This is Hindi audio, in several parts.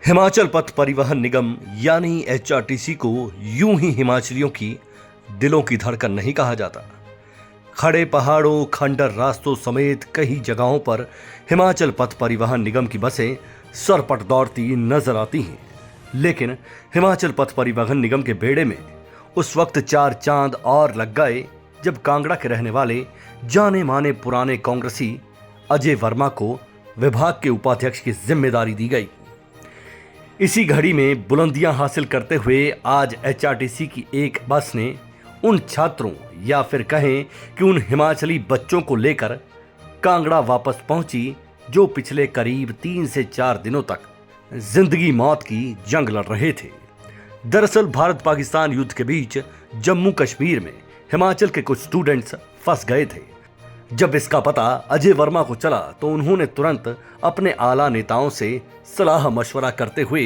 हिमाचल पथ परिवहन निगम यानी एचआरटीसी को यूं ही हिमाचलियों की दिलों की धड़कन नहीं कहा जाता। खड़े पहाड़ों, खंडर रास्तों समेत कई जगहों पर हिमाचल पथ परिवहन निगम की बसें सरपट दौड़ती नजर आती हैं। लेकिन हिमाचल पथ परिवहन निगम के बेड़े में उस वक्त चार चांद और लग गए जब कांगड़ा के रहने वाले जाने माने पुराने कांग्रेसी अजय वर्मा को विभाग के उपाध्यक्ष की जिम्मेदारी दी गई। इसी घड़ी में बुलंदियां हासिल करते हुए आज एचआरटीसी की एक बस ने उन छात्रों या फिर कहें कि उन हिमाचली बच्चों को लेकर कांगड़ा वापस पहुंची जो पिछले करीब 3 से 4 दिनों तक जिंदगी मौत की जंग लड़ रहे थे। दरअसल भारत पाकिस्तान युद्ध के बीच जम्मू कश्मीर में हिमाचल के कुछ स्टूडेंट्स फंस गए थे। जब इसका पता अजय वर्मा को चला तो उन्होंने तुरंत अपने आला नेताओं से सलाह मशवरा करते हुए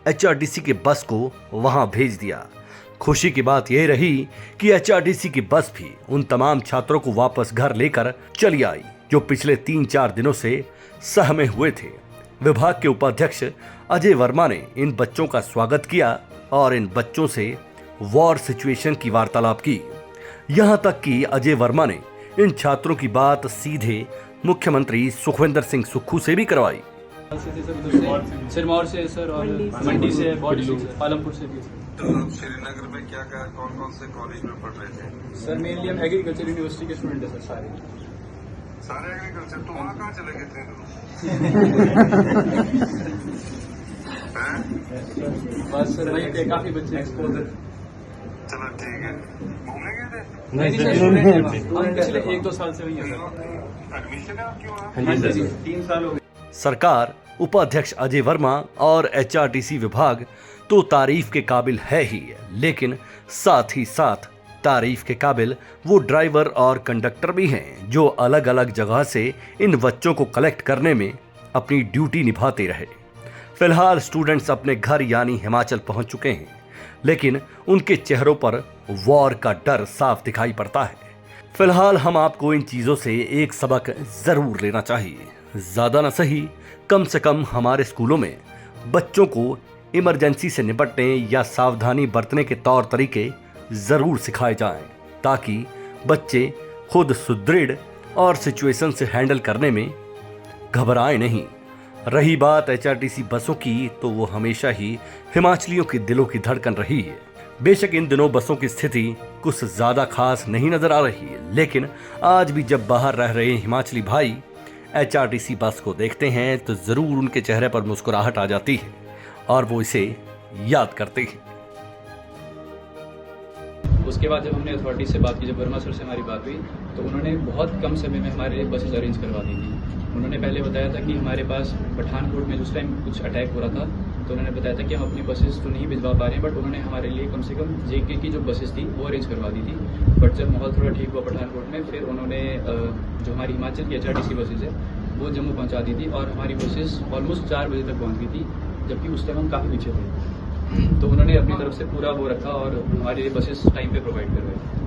एचआरटीसी की बस को वहां भेज दिया। खुशी की बात यह रही कि एचआरटीसी की बस भी उन तमाम छात्रों को वापस घर लेकर चली आई जो पिछले 3-4 दिनों से सहमे हुए थे। विभाग के उपाध्यक्ष अजय वर्मा ने इन बच्चों का स्वागत किया और इन बच्चों से वॉर सिचुएशन की वार्तालाप की। यहां तक कि अजय वर्मा ने इन छात्रों की बात सीधे मुख्यमंत्री सुखविंदर सिंह सुक्खू से भी करवाई। सिरमौर से सर और मंडी से, पालमपुर से भी। तो श्रीनगर में क्या कौन से कॉलेज में पढ़ रहे थे? सर मेनली हम एग्रीकल्चर यूनिवर्सिटी के स्टूडेंट हैं सर सारे एग्रीकल्चर। तो वहाँ कहाँ चले गए थे? बस सर वहीं पे काफी बच्चे एक्सपोजर। चलो ठीक है। घूमने गए थे? नहीं सर, स्टूडेंट हैं हम पिछले 1-2 साल से वहीं हैं सर। एडमिशन है आपकी वहाँ? हाँ जी, 3 साल हो गए। सरकार, उपाध्यक्ष अजय वर्मा और एचआरटीसी विभाग तो तारीफ के काबिल है ही, लेकिन साथ ही साथ तारीफ के काबिल वो ड्राइवर और कंडक्टर भी हैं जो अलग अलग जगह से इन बच्चों को कलेक्ट करने में अपनी ड्यूटी निभाते रहे। फिलहाल स्टूडेंट्स अपने घर यानी हिमाचल पहुंच चुके हैं, लेकिन उनके चेहरों पर वॉर का डर साफ दिखाई पड़ता है। फिलहाल हम आपको इन चीजों से एक सबक जरूर लेना चाहिए। ज्यादा न सही, कम से कम हमारे स्कूलों में बच्चों को इमरजेंसी से निपटने या सावधानी बरतने के तौर तरीके जरूर सिखाए जाएं, ताकि बच्चे खुद सुदृढ़ और सिचुएशन से हैंडल करने में घबराएं नहीं। रही बात एचआरटीसी बसों की, तो वो हमेशा ही हिमाचलियों के दिलों की धड़कन रही है। बेशक इन दिनों बसों की स्थिति कुछ ज्यादा खास नहीं नजर आ रही है, लेकिन आज भी जब बाहर रह रहे हिमाचली भाई एचआरटीसी बस को देखते हैं तो जरूर उनके चेहरे पर मुस्कुराहट आ जाती है और वो इसे याद करते हैं। उसके बाद जब हमने अथॉरिटी से बात की, जब वर्मा सर से हमारी बात हुई, तो उन्होंने बहुत कम समय में हमारे लिए बसेज अरेंज करवा दी थी। उन्होंने पहले बताया था कि हमारे पास पठानकोट में उस टाइम कुछ अटैक हो रहा था, तो उन्होंने बताया था कि हम अपनी बसेज तो नहीं भिजवा पा रहे हैं, बट उन्होंने हमारे लिए कम से कम जेके की जो बसेज थी वो अरेंज करवा दी थी। बट जब माहौल थोड़ा ठीक हुआ पठानकोट में, फिर उन्होंने जो हमारी हिमाचल की एचआरटीसी बसेज है वो जम्मू पहुँचा दी थी और हमारी बसेज ऑलमोस्ट 4 बजे तक पहुँच गई थी, जबकि उस टाइम हम काफ़ी पीछे थे। तो उन्होंने अपनी तरफ से पूरा वो रखा और हमारे लिए बसेस टाइम पे प्रोवाइड करवाई।